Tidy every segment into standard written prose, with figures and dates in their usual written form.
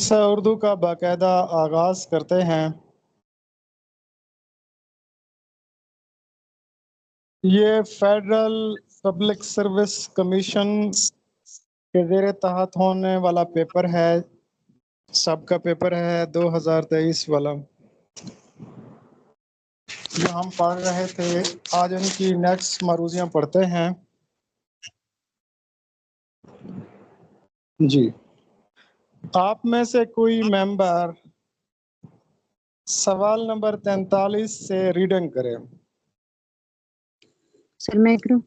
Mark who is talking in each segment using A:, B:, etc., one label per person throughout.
A: درس اردو کا باقاعدہ آغاز کرتے ہیں۔ یہ فیڈرل پبلک سروس کمیشن کے زیر تحت ہونے والا پیپر ہے، سب کا پیپر ہے 2023 والا جو ہم پڑھ رہے تھے۔ آج ان کی نیکسٹ معروضیاں پڑھتے ہیں۔ جی، آپ میں سے کوئی ممبر سوال نمبر 43 سے ریڈنگ کرے۔
B: سر میں کروں؟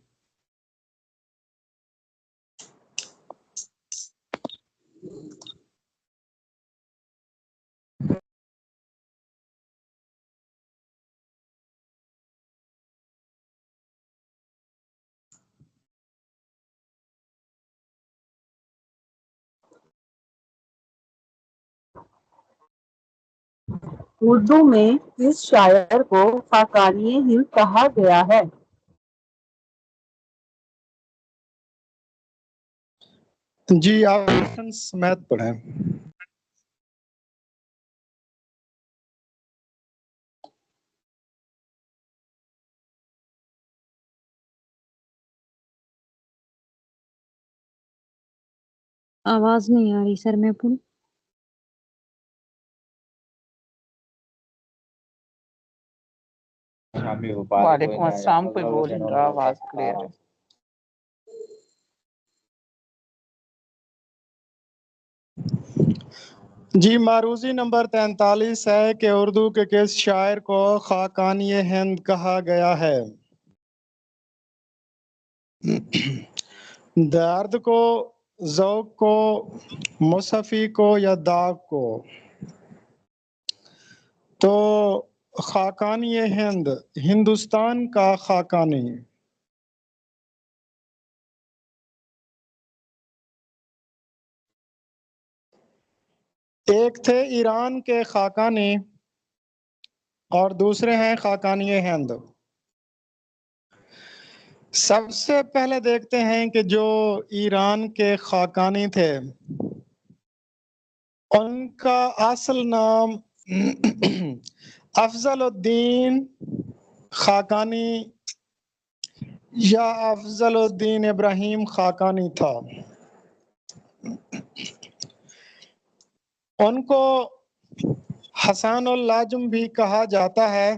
C: اردو میں کس شاعر کو خاقانی ہند کہا گیا ہے؟
A: جی، آپ سمیت پڑھیں۔
B: آواز نہیں آ رہی سر، میں پڑھوں؟
C: وعلیکم السلام، کوئی بول نہیں رہا، آواز کلیئر ہے۔
A: جی، معروضی نمبر 43 ہے کہ اردو کے کس شاعر کو خاقانی ہند کہا گیا ہے؟ درد کو، ذوق کو، مصحفی کو یا داغ کو؟ تو خاقانی ہند ہندوستان کا خاقانی۔ ایک تھے ایران کے خاقانی اور دوسرے ہیں خاقانی ہند۔ سب سے پہلے دیکھتے ہیں کہ جو ایران کے خاقانی تھے ان کا اصل نام افضل الدین خاقانی یا افضل الدین ابراہیم خاقانی تھا۔ ان کو حسن اللاجم بھی کہا جاتا ہے۔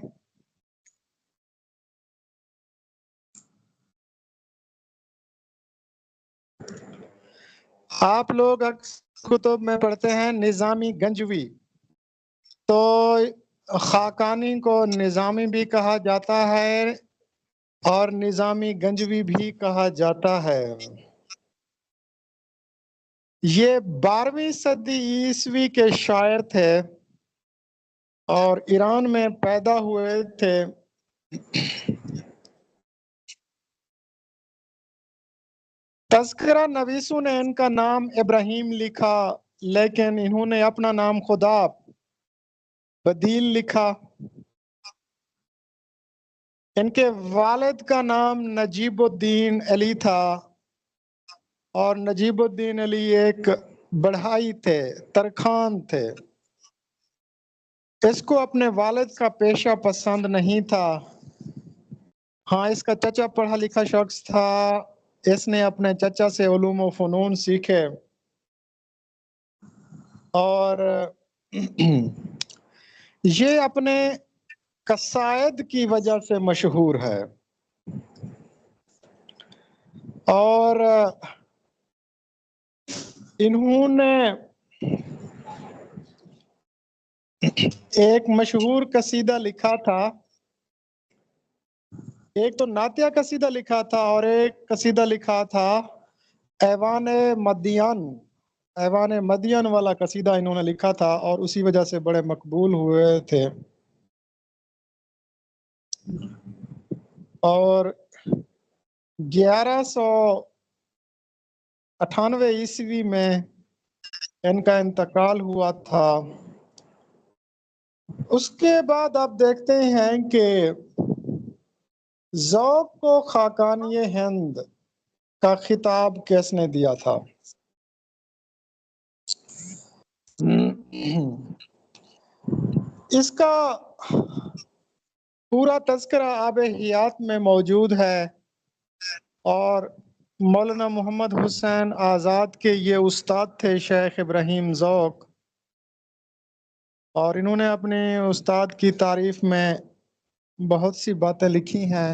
A: آپ لوگ کتب میں پڑھتے ہیں نظامی گنجوی، تو خاقانی کو نظامی بھی کہا جاتا ہے اور نظامی گنجوی بھی کہا جاتا ہے۔ یہ 12ویں صدی عیسوی کے شاعر تھے اور ایران میں پیدا ہوئے تھے۔ تذکرہ نویسوں نے ان کا نام ابراہیم لکھا، لیکن انہوں نے اپنا نام خدا بدیل لکھا۔ ان کے والد کا نام نجیب الدین علی تھا اور نجیب الدین علی ایک بڑھائی تھے، ترخان تھے۔ اس کو اپنے والد کا پیشہ پسند نہیں تھا۔ ہاں، اس کا چچا پڑھا لکھا شخص تھا، اس نے اپنے چچا سے علوم و فنون سیکھے اور یہ اپنے قصائد کی وجہ سے مشہور ہے۔ اور انہوں نے ایک مشہور قصیدہ لکھا تھا، ایک تو نعتیہ قصیدہ لکھا تھا اور ایک قصیدہ لکھا تھا ایوان مدین۔ ایوان مدین والا قصیدہ انہوں نے لکھا تھا اور اسی وجہ سے بڑے مقبول ہوئے تھے۔ اور 1198 عیسوی میں ان کا انتقال ہوا تھا۔ اس کے بعد آپ دیکھتے ہیں کہ ذوق کو خاقانی ہند کا خطاب کس نے دیا تھا؟ اس کا پورا تذکرہ آب حیات میں موجود ہے، اور مولانا محمد حسین آزاد کے یہ استاد تھے شیخ ابراہیم ذوق، اور انہوں نے اپنے استاد کی تعریف میں بہت سی باتیں لکھی ہیں،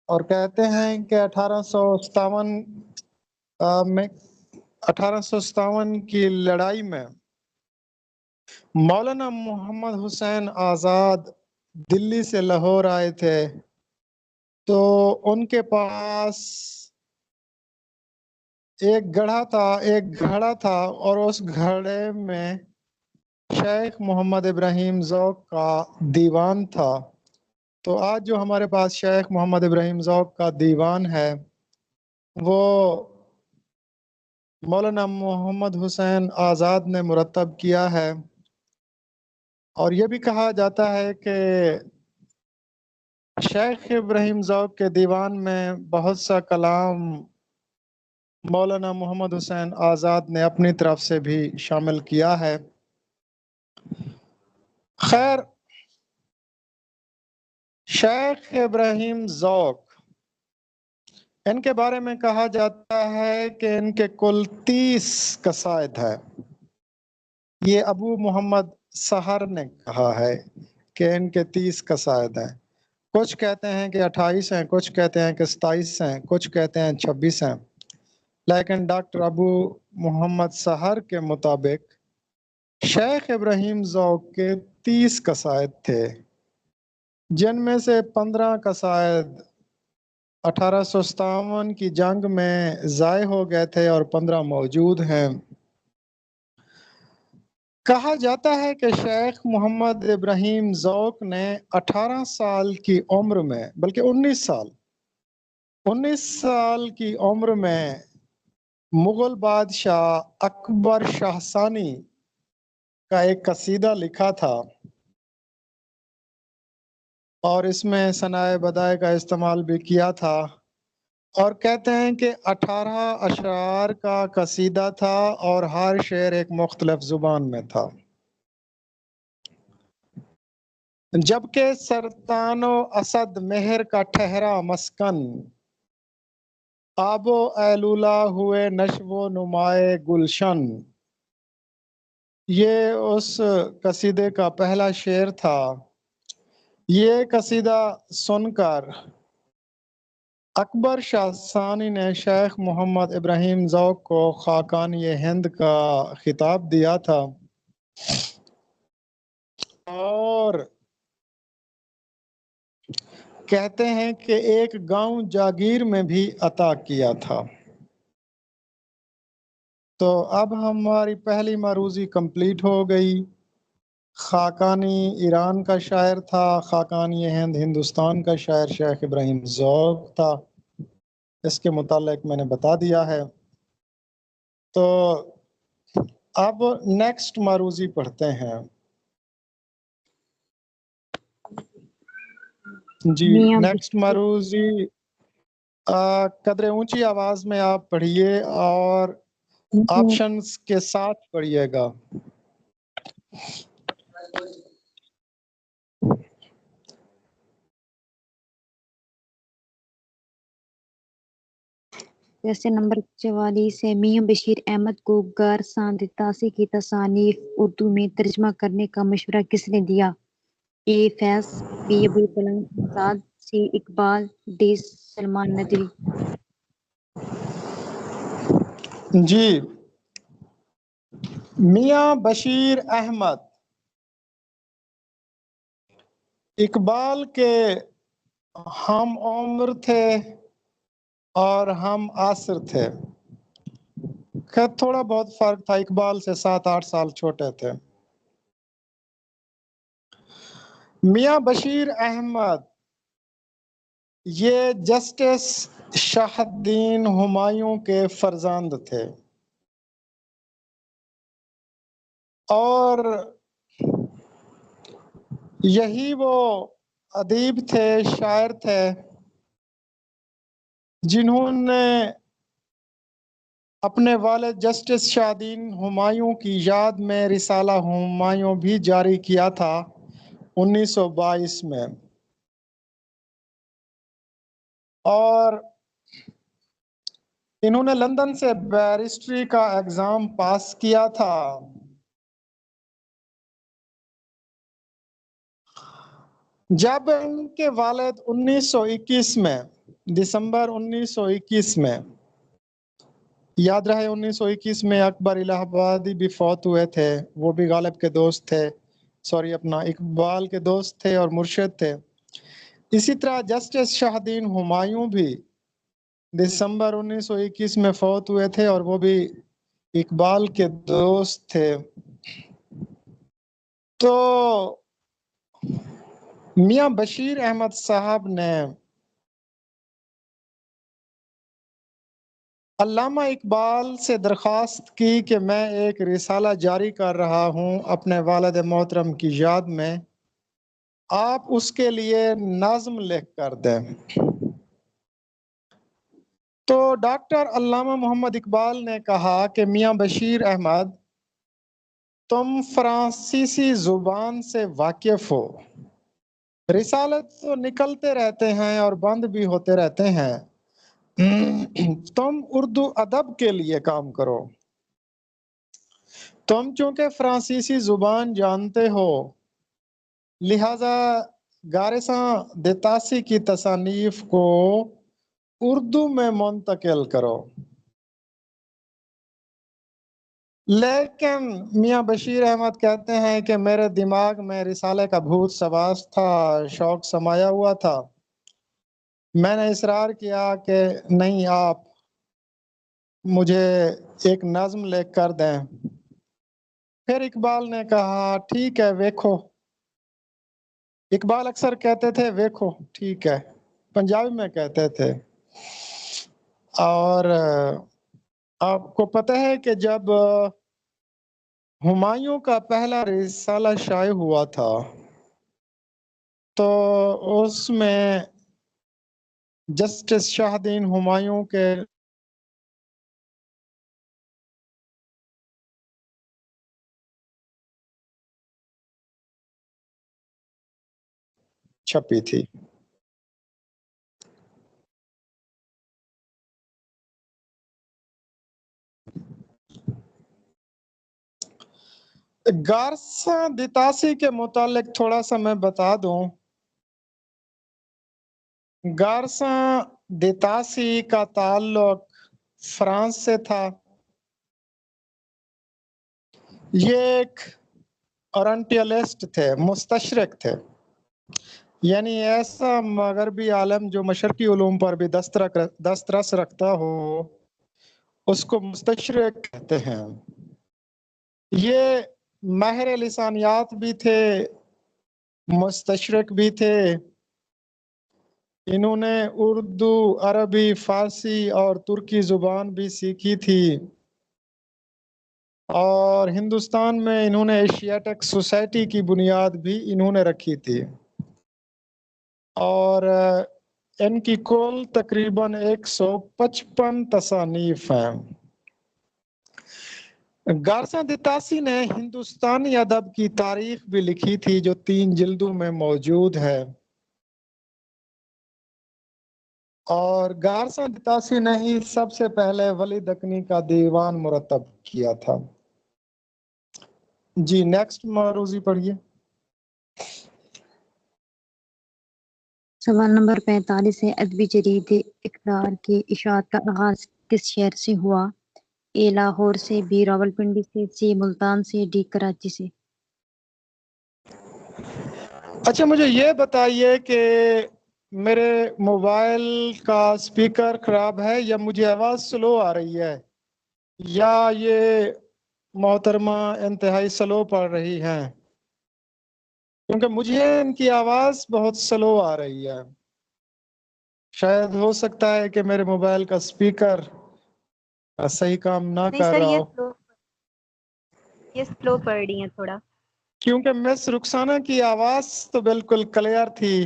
A: اور کہتے ہیں کہ 1857 کی لڑائی میں مولانا محمد حسین آزاد دلی سے لاہور آئے تھے، تو ان کے پاس ایک گھڑا تھا اور اس گھڑے میں شیخ محمد ابراہیم ذوق کا دیوان تھا۔ تو آج جو ہمارے پاس شیخ محمد ابراہیم ذوق کا دیوان ہے وہ مولانا محمد حسین آزاد نے مرتب کیا ہے، اور یہ بھی کہا جاتا ہے کہ شیخ ابراہیم ذوق کے دیوان میں بہت سا کلام مولانا محمد حسین آزاد نے اپنی طرف سے بھی شامل کیا ہے۔ خیر، شیخ ابراہیم ذوق، ان کے بارے میں کہا جاتا ہے کہ ان کے کل 30 قصائد ہے۔ یہ ابو محمد سحر نے کہا ہے کہ ان کے 30 قصائد ہیں، کچھ کہتے ہیں کہ 28 ہیں، کچھ کہتے ہیں کہ 27 ہیں، کچھ کہتے ہیں 26 ہیں، لیکن ڈاکٹر ابو محمد سحر کے مطابق شیخ ابراہیم ذوق کے 30 قصائد تھے، جن میں سے 15 قصائد 1857 کی جنگ میں ضائع ہو گئے تھے اور 15 موجود ہیں۔ کہا جاتا ہے کہ شیخ محمد ابراہیم ذوق نے 18 سال کی عمر میں، بلکہ 19 سال کی عمر میں مغل بادشاہ اکبر شاہ ثانی کا ایک قصیدہ لکھا تھا، اور اس میں ثنائے بدائے کا استعمال بھی کیا تھا، اور کہتے ہیں کہ 18 اشعار کا قصیدہ تھا اور ہر شعر ایک مختلف زبان میں تھا۔ جبکہ سرطان و اسد مہر کا ٹھہرا مسکن، آب و ایلولا ہوئے نشو و نمائے گلشن، یہ اس قصیدے کا پہلا شعر تھا۔ یہ قصیدہ سن کر اکبر شاہ ثانی نے شیخ محمد ابراہیم ذوق کو خاقانی ہند کا خطاب دیا تھا، اور کہتے ہیں کہ ایک گاؤں جاگیر میں بھی عطا کیا تھا۔ تو اب ہماری پہلی معروضی کمپلیٹ ہو گئی۔ خاقانی ایران کا شاعر تھا، خاقانی ہند ہندوستان کا شاعر شیخ ابراہیم ذوق تھا، اس کے متعلق میں نے بتا دیا ہے۔ تو اب نیکسٹ معروضی پڑھتے ہیں۔ جی
B: میاں
A: نیکسٹ معروضی قدرے اونچی آواز میں آپ پڑھیے اور آپشنز کے ساتھ پڑھیے گا۔
B: جیسے نمبر 44 ہے، میاں بشیر احمد کو غار ساند طاسی کی تصانیف اردو میں ترجمہ کرنے کا مشورہ کس نے دیا؟ A Faiz, B Abul Kalam Azad, C Iqbal, D Salman Nadvi.
A: جی، میاں بشیر احمد اقبال کے ہم عمر تھے اور ہم عصر تھے، خیر تھوڑا بہت فرق تھا، اقبال سے 7-8 سال چھوٹے تھے۔ میاں بشیر احمد یہ جسٹس شاہ الدین ہمایوں کے فرزند تھے، اور یہی وہ ادیب تھے، شاعر تھے، جنہوں نے اپنے والد جسٹس شاہدین ہمایوں کی یاد میں رسالہ ہمایوں بھی جاری کیا تھا 1922 میں، اور انہوں نے لندن سے بیرسٹری کا ایگزام پاس کیا تھا۔ جب ان کے والد 1921 میں دسمبر 1921 میں، یاد رہے 1921 میں اکبر الہ آبادی بھی فوت ہوئے تھے، وہ بھی غالب کے دوست تھے، اپنا اقبال کے دوست تھے اور مرشد تھے۔ اسی طرح جسٹس شاہدین ہمایوں بھی دسمبر 1921 میں فوت ہوئے تھے اور وہ بھی اقبال کے دوست تھے۔ تو میاں بشیر احمد صاحب نے علامہ اقبال سے درخواست کی کہ میں ایک رسالہ جاری کر رہا ہوں اپنے والد محترم کی یاد میں، آپ اس کے لیے نظم لکھ کر دیں۔ تو ڈاکٹر علامہ محمد اقبال نے کہا کہ میاں بشیر احمد، تم فرانسیسی زبان سے واقف ہو، رسالت تو نکلتے رہتے ہیں اور بند بھی ہوتے رہتے ہیں، تم اردو ادب کے لیے کام کرو۔ تم چونکہ فرانسیسی زبان جانتے ہو، لہذا گارساں دیتاسی کی تصانیف کو اردو میں منتقل کرو۔ لیکن میاں بشیر احمد کہتے ہیں کہ میرے دماغ میں رسالے کا بھوت سواس تھا، شوق سمایا ہوا تھا، میں نے اصرار کیا کہ نہیں، آپ مجھے ایک نظم لکھ کر دیں۔ پھر اقبال نے کہا ٹھیک ہے ویکھو۔ اقبال اکثر کہتے تھے ویکھو ٹھیک ہے، پنجابی میں کہتے تھے۔ اور آپ کو پتہ ہے کہ جب ہمایوں کا پہلا رسالہ شائع ہوا تھا تو اس میں جسٹس شاہدین ہمایوں کے چھپی تھی۔ گارساں دیتاسی کے متعلق تھوڑا سا میں بتا دوں۔ گارساں دیتاسی کا تعلق فرانس سے تھا۔ یہ ایک اورنٹیلسٹ تھے، مستشرق تھے، یعنی ایسا مغربی عالم جو مشرقی علوم پر بھی دسترس رکھتا ہو اس کو مستشرق کہتے ہیں۔ یہ ماہر لسانیات بھی تھے، مستشرق بھی تھے۔ انہوں نے اردو، عربی، فارسی اور ترکی زبان بھی سیکھی تھی، اور ہندوستان میں انہوں نے ایشیاٹک سوسائٹی کی بنیاد بھی انہوں نے رکھی تھی، اور ان کی کل تقریباً 155 تصانیف ہیں۔ گارساں دیتاسی نے ہندوستانی ادب کی تاریخ بھی لکھی تھی جو 3 جلدوں میں موجود ہے، اور گارساں دیتاسی نے ہی سب سے پہلے ولی دکنی کا دیوان مرتب کیا تھا۔ جی نیکسٹ معروضی پڑھیے۔
B: سوال نمبر 45 ہے، ادبی جریدے اقرار کے اشاعت کا آغاز کس شہر سے ہوا؟ اے لاہور سے، بی راولپنڈی سے، سی ملتان سے، ڈی کراچی سے۔
A: اچھا مجھے یہ بتائیے کہ میرے موبائل کا سپیکر خراب ہے یا مجھے آواز سلو آ رہی ہے، یا یہ محترمہ انتہائی سلو پڑھ رہی ہیں؟ کیونکہ مجھے ان کی آواز بہت سلو آ رہی ہے۔ شاید ہو سکتا ہے کہ میرے موبائل کا سپیکر صحیح کام نہ کر رہا ہو۔
D: یہ سلو پڑھ رہی ہیں تھوڑا،
A: کیونکہ مس رخسانہ کی آواز تو بالکل کلیئر تھی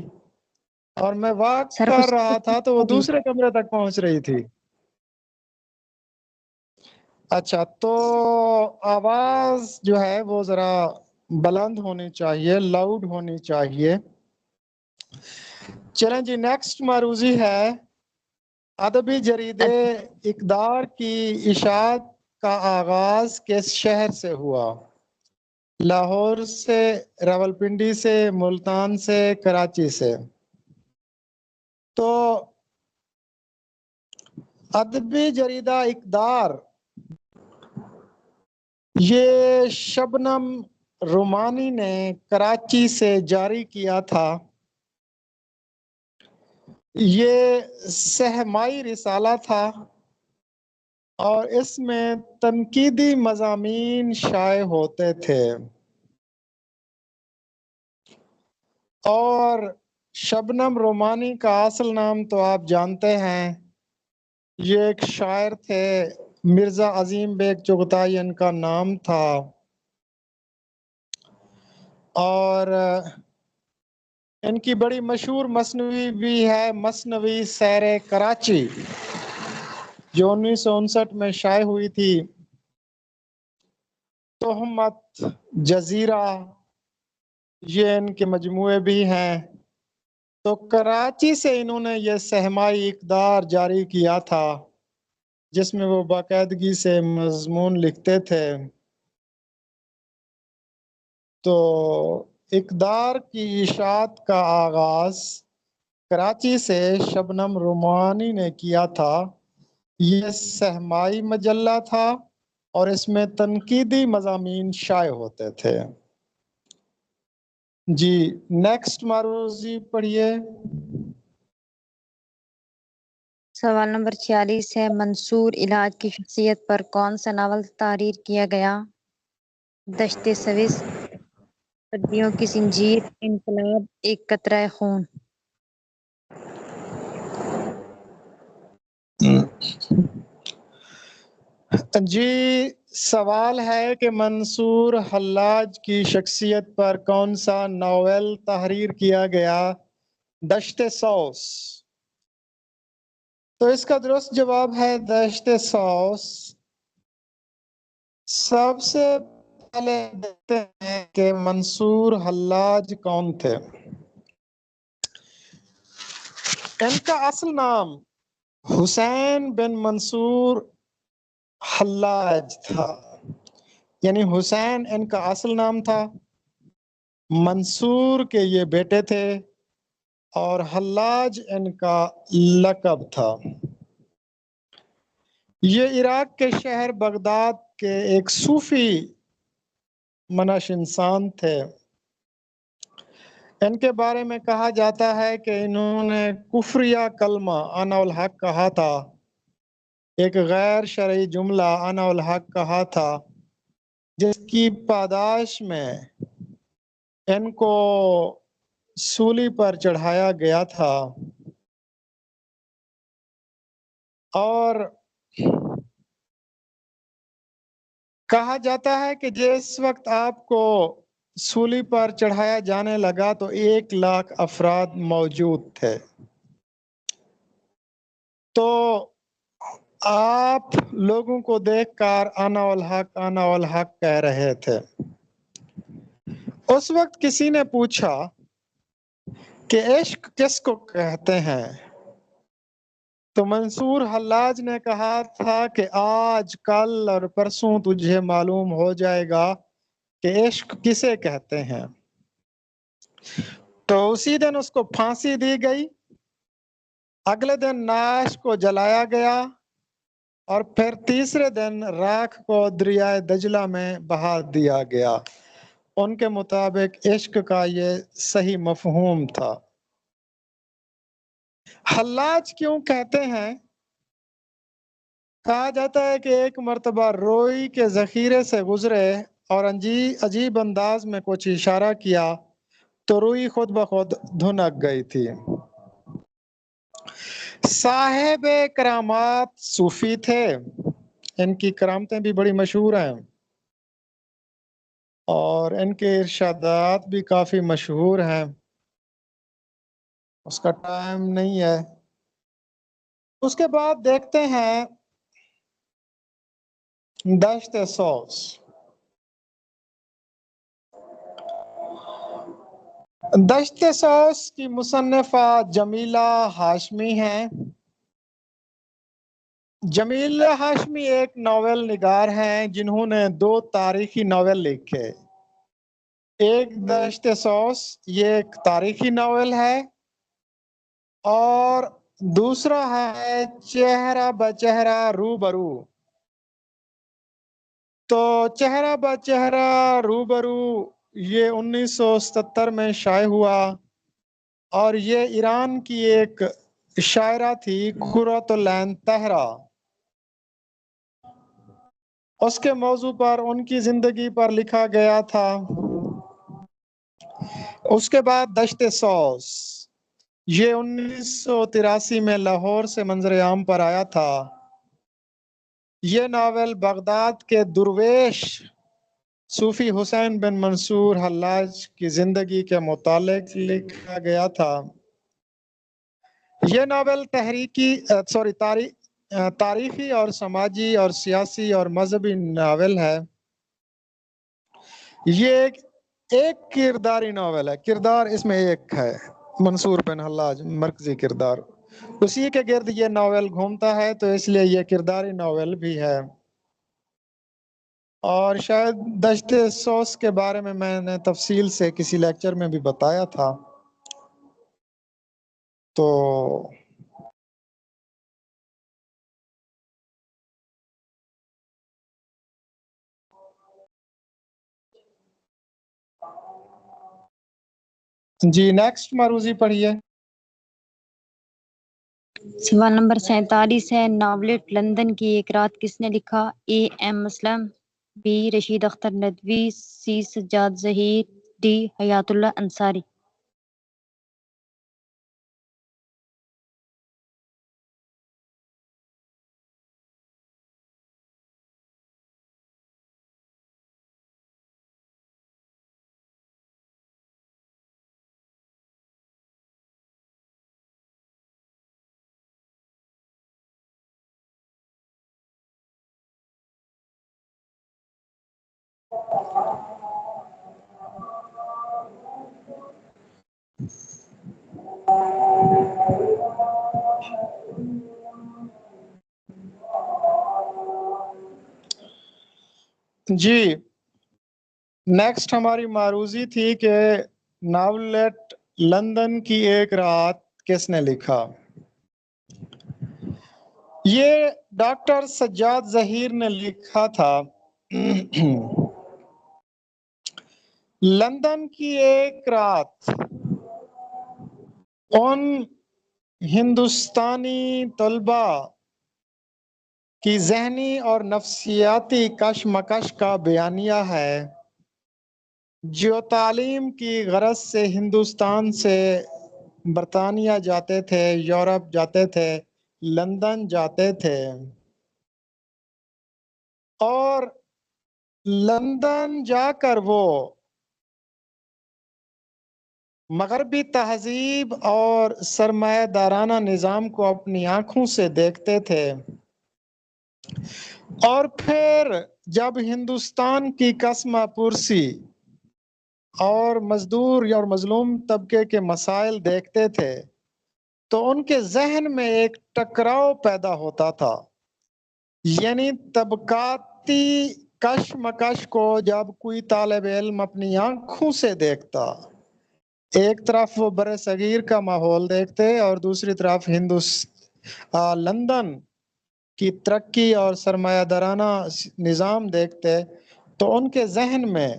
A: اور میں واک
B: سر
A: کر رہا تھا تو وہ دوسرے کمرے تک پہنچ رہی تھی۔ اچھا تو آواز جو ہے وہ ذرا بلند ہونی چاہیے، لاؤڈ ہونی چاہیے. چلیں جی نیکسٹ معروضی ہے ادبی جریدے اقدار کی اشاعت کا آغاز کس شہر سے ہوا؟ لاہور سے، راولپنڈی سے، ملتان سے، کراچی سے. تو ادبی جریدہ اقدار یہ شبنم رومانی نے کراچی سے جاری کیا تھا. یہ سہمائی رسالہ تھا اور اس میں تنقیدی مضامین شائع ہوتے تھے. اور شبنم رومانی کا اصل نام تو آپ جانتے ہیں، یہ ایک شاعر تھے، مرزا عظیم بیگ چغتائی ان کا نام تھا. اور ان کی بڑی مشہور مثنوی بھی ہے، مثنوی سیر کراچی، جو 1959 میں شائع ہوئی تھی. تہمت، جزیرہ، یہ ان کے مجموعے بھی ہیں. تو کراچی سے انہوں نے یہ سہمائی اقدار جاری کیا تھا جس میں وہ باقاعدگی سے مضمون لکھتے تھے. تو اقدار کی اشاعت کا آغاز کراچی سے شبنم رومانی نے کیا تھا. یہ سہمائی مجلہ تھا اور اس میں تنقیدی مضامین شائع ہوتے تھے. جی نیکسٹ معروضی پڑھیے.
B: سوال نمبر 46 ہے، منصور علاج کی شخصیت پر کون سا ناول تحریر کیا گیا؟ دشت سوز، صدیوں کی زنجیر، انقلاب، ایک قطرہ خون.
A: جی سوال ہے کہ منصور حلاج کی شخصیت پر کون سا ناول تحریر کیا گیا؟ دشت سوز. تو اس کا درست جواب ہے دشت سوز. سب سے پہلے دیکھتے ہیں کہ منصور حلاج کون تھے. ان کا اصل نام حسین بن منصور حلاج تھا، یعنی حسین ان کا اصل نام تھا، منصور کے یہ بیٹے تھے اور حلاج ان کا لقب تھا. یہ عراق کے شہر بغداد کے ایک صوفی منش انسان تھے. ان کے بارے میں کہا جاتا ہے کہ انہوں نے کفریہ کلمہ انا الحق کہا تھا، ایک غیر شرعی جملہ انا الحق کہا تھا، جس کی پاداش میں ان کو سولی پر چڑھایا گیا تھا. اور کہا جاتا ہے کہ جس وقت آپ کو سولی پر چڑھایا جانے لگا تو 1,00,000 افراد موجود تھے. تو آپ لوگوں کو دیکھ کر انا الحق انا الحق کہہ رہے تھے. اس وقت کسی نے پوچھا کہ عشق کس کو کہتے ہیں؟ تو منصور حلاج نے کہا تھا کہ آج کل اور پرسوں تجھے معلوم ہو جائے گا کہ عشق کسے کہتے ہیں. تو اسی دن اس کو پھانسی دی گئی. اگلے دن نعش کو جلایا گیا اور پھر تیسرے دن راکھ کو دریائے دجلہ میں بہا دیا گیا. ان کے مطابق عشق کا یہ صحیح مفہوم تھا. حلاج کیوں کہتے ہیں؟ کہا جاتا ہے کہ ایک مرتبہ روئی کے ذخیرے سے گزرے اور عجیب انداز میں کچھ اشارہ کیا تو روئی خود بخود دھنک گئی تھی. صاحب کرامات صوفی تھے، ان کی کرامتیں بھی بڑی مشہور ہیں اور ان کے ارشادات بھی کافی مشہور ہیں. اس کا ٹائم نہیں ہے. اس کے بعد دیکھتے ہیں دشت سوس. دشت سوس کی مصنفہ جمیلہ ہاشمی ہیں. جمیلہ ہاشمی ایک ناول نگار ہیں جنہوں نے 2 تاریخی ناول لکھے. ایک دشت سوس، یہ ایک تاریخی ناول ہے، اور دوسرا ہے چہرہ بچہرہ روبرو. تو چہرہ بچہرہ روبرو یہ 1977 میں شائع ہوا، اور یہ ایران کی ایک شاعرہ تھی قرۃ العین طاہرہ. اس کے موضوع پر، ان کی زندگی پر لکھا گیا تھا. اس کے بعد دشت سوس، یہ 1983 میں لاہور سے منظر عام پر آیا تھا. یہ ناول بغداد کے درویش صوفی حسین بن منصور حلاج کی زندگی کے متعلق لکھا گیا تھا. یہ ناول تاریخی اور سماجی اور سیاسی اور مذہبی ناول ہے. یہ ایک کرداری ناول ہے. کردار اس میں ایک ہے، منصور بن حلاج مرکزی کردار، اسی کے گرد یہ ناول گھومتا ہے، تو اس لیے یہ کرداری ناول بھی ہے. اور شاید دشت سوس کے بارے میں نے تفصیل سے کسی لیکچر میں بھی بتایا تھا. تو جی نیکسٹ معروضی پڑھیے.
B: سوال نمبر 47 ہے، ناولٹ لندن کی ایک رات کس نے لکھا؟ A M Muslim, B Rashid Akhtar Nadvi, C Sajjad Zaheer, D Hayatullah Ansari.
A: G next ہماری معروضی تھی کہ ناولٹ لندن کی ایک رات کس نے لکھا؟ یہ ڈاکٹر سجاد ظہیر نے لکھا تھا. لندن کی ایک رات ان ہندوستانی طلباء کی ذہنی اور نفسیاتی کشمکش کا بیانیہ ہے جو تعلیم کی غرض سے ہندوستان سے برطانیہ جاتے تھے، یورپ جاتے تھے، لندن جاتے تھے، اور لندن جا کر وہ مغربی تہذیب اور سرمایہ دارانہ نظام کو اپنی آنکھوں سے دیکھتے تھے، اور پھر جب ہندوستان کی کسمہ پرسی اور مزدور اور مظلوم طبقے کے مسائل دیکھتے تھے تو ان کے ذہن میں ایک ٹکراؤ پیدا ہوتا تھا. یعنی طبقاتی کشمکش کو جب کوئی طالب علم اپنی آنکھوں سے دیکھتا، ایک طرف وہ بر صغیر کا ماحول دیکھتے اور دوسری طرف لندن کی ترقی اور سرمایہ دارانہ نظام دیکھتے، تو ان کے ذہن میں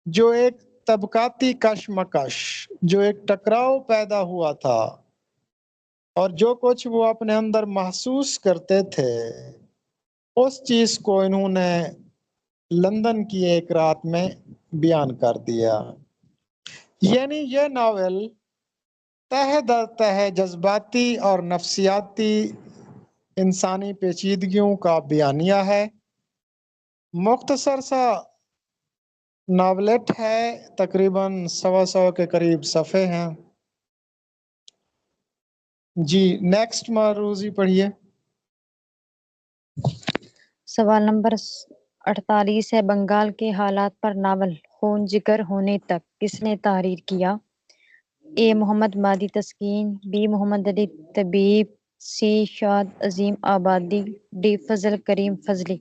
A: جو ایک طبقاتی کشمکش، جو ایک ٹکراؤ پیدا ہوا تھا، اور جو کچھ وہ اپنے اندر محسوس کرتے تھے، اس چیز کو انہوں نے لندن کی ایک رات میں بیان کر دیا. یعنی یہ ناول تہ در تہ جذباتی اور نفسیاتی انسانی پیچیدگیوں کا بیانیہ ہے. مختصر سا ناولٹ ہے، تقریباً 100 کے قریب صفحے ہیں. جی نیکسٹ معروضی پڑھیے.
B: سوال نمبر 48 ہے بنگال کے حالات پر ناول خون جگر ہونے تک کس نے تحریر کیا؟ اے محمد مادی تسکین، بی محمد علی طبیب، سی شاد عظیم آبادی، ڈی فضل کریم فضلی۔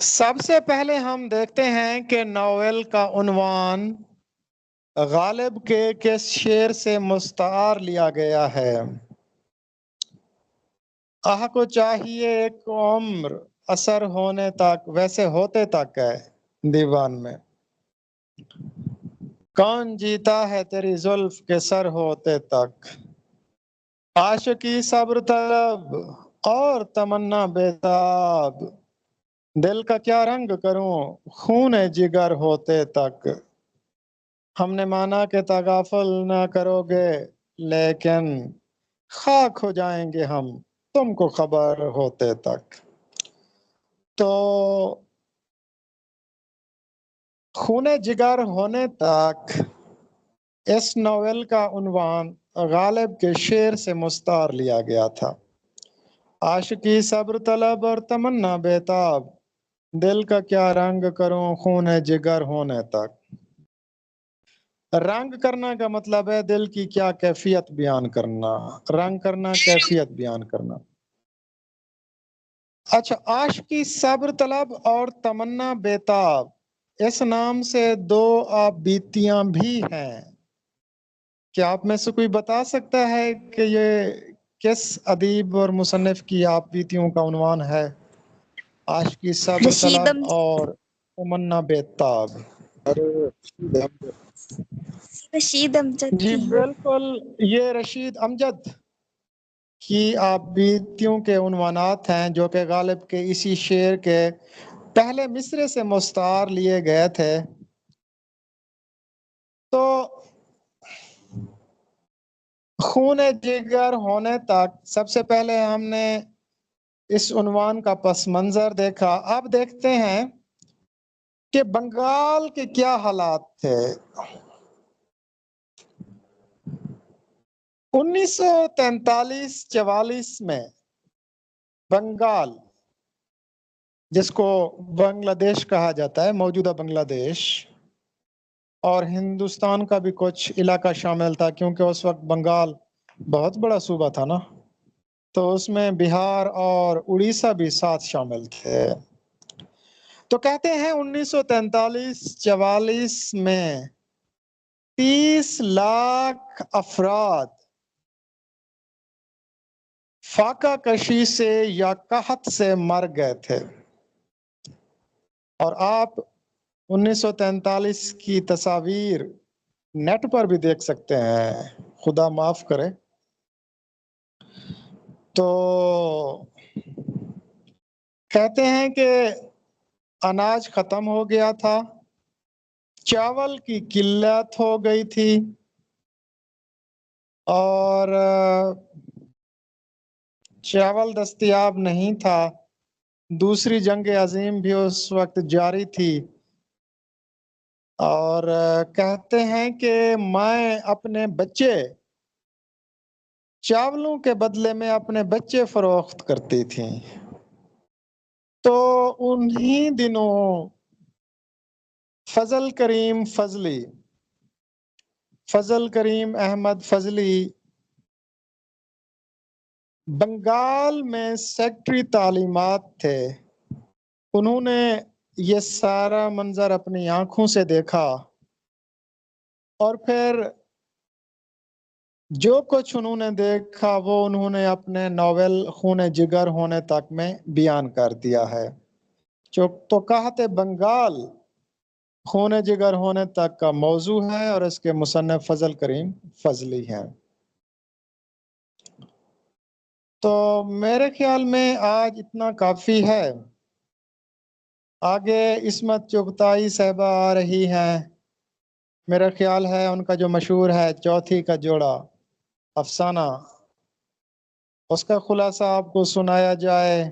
A: سب سے پہلے ہم دیکھتے ہیں کہ ناول کا عنوان غالب کے کس شعر سے مستعار لیا گیا ہے؟ آہ کو چاہیے ایک عمر اثر ہونے تک ویسے ہوتے تک ہے دیوان میں، کون جیتا ہے تیری زلف کے سر ہوتے تک، عاشقی صبر طلب اور تمنا بیتاب، دل کا کیا رنگ کروں خون جگر ہوتے تک، ہم نے مانا کہ تغافل نہ کرو گے لیکن خاک ہو جائیں گے ہم تم کو خبر ہوتے تک۔ تو خون جگر ہونے تک اس ناول کا عنوان غالب کے شعر سے مستعار لیا گیا تھا۔ عاشقی صبر طلب اور تمنا بیتاب، دل کا کیا رنگ کروں خون جگر ہونے تک۔ رنگ کرنا کا مطلب ہے دل کی کیا کیفیت بیان کرنا، رنگ کرنا کیفیت بیان کرنا۔ اچھا، عاشقی صبر طلب اور تمنا بیتاب، اس نام سے دو آپ بیتیاں بھی ہیں۔ کیا آپ میں سے کوئی بتا سکتا ہے کہ یہ کس ادیب اور مصنف کی آپ بیتیوں کا عنوان ہے؟ عاشقی صبر
D: رشید
A: طلب اور تمنا بیتاب۔
D: رشید امجد
A: جی
D: کی
A: بالکل، یہ رشید امجد کی آپ بیتیوں کے عنوانات ہیں جو کہ غالب کے اسی شعر کے پہلے مصرے سے مستعار لیے گئے تھے۔ تو خون جگر ہونے تک سب سے پہلے ہم نے اس عنوان کا پس منظر دیکھا۔ اب دیکھتے ہیں کہ بنگال کے کیا حالات تھے۔ 1943-44 میں بنگال، جس کو بنگلہ دیش کہا جاتا ہے، موجودہ بنگلہ دیش، اور ہندوستان کا بھی کچھ علاقہ شامل تھا کیونکہ اس وقت بنگال بہت بڑا صوبہ تھا نا، تو اس میں بہار اور اڑیسہ بھی ساتھ شامل تھے۔ تو کہتے ہیں 1943-44 میں 30 لاکھ افراد فاقہ کشی سے یا قحط سے مر گئے تھے، اور آپ 1943 کی تصاویر نیٹ پر بھی دیکھ سکتے ہیں، خدا معاف کرے۔ تو کہتے ہیں کہ اناج ختم ہو گیا تھا، چاول کی قلت ہو گئی تھی، اور چاول دستیاب نہیں تھا۔ دوسری جنگ عظیم بھی اس وقت جاری تھی، اور کہتے ہیں کہ مائیں اپنے بچے چاولوں کے بدلے میں اپنے بچے فروخت کرتی تھیں۔ تو انہی دنوں فضل کریم احمد فضلی بنگال میں سیکٹری تعلیمات تھے۔ انہوں نے یہ سارا منظر اپنی آنکھوں سے دیکھا، اور پھر جو کچھ انہوں نے دیکھا وہ انہوں نے اپنے ناول خون جگر ہونے تک میں بیان کر دیا ہے۔ تو کہتے بنگال خون جگر ہونے تک کا موضوع ہے، اور اس کے مصنف فضل کریم فضلی ہیں۔ تو میرے خیال میں آج اتنا کافی ہے۔ آگے عصمت چغتائی صاحبہ آ رہی ہیں، میرا خیال ہے ان کا جو مشہور ہے چوتھی کا جوڑا افسانہ، اس کا خلاصہ آپ کو سنایا جائے،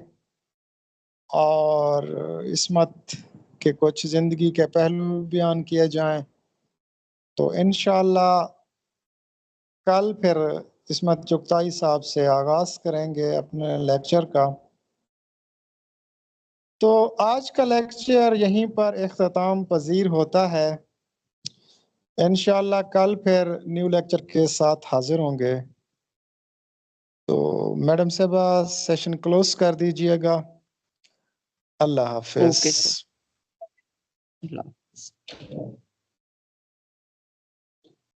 A: اور عصمت کے کچھ زندگی کے پہلو بیان کیے جائیں۔ تو انشاءاللہ کل پھر عصمت چغتائی صاحب سے آغاز کریں گے اپنے لیکچر کا۔ تو آج کا لیکچر یہیں پر اختتام پذیر ہوتا ہے. انشاءاللہ کل پھر نیو لیکچر کے ساتھ حاضر ہوں گے. تو میڈم صاحبہ سیشن کلوز کر دیجئے گا. اللہ حافظ.
E: Okay sir. اللہ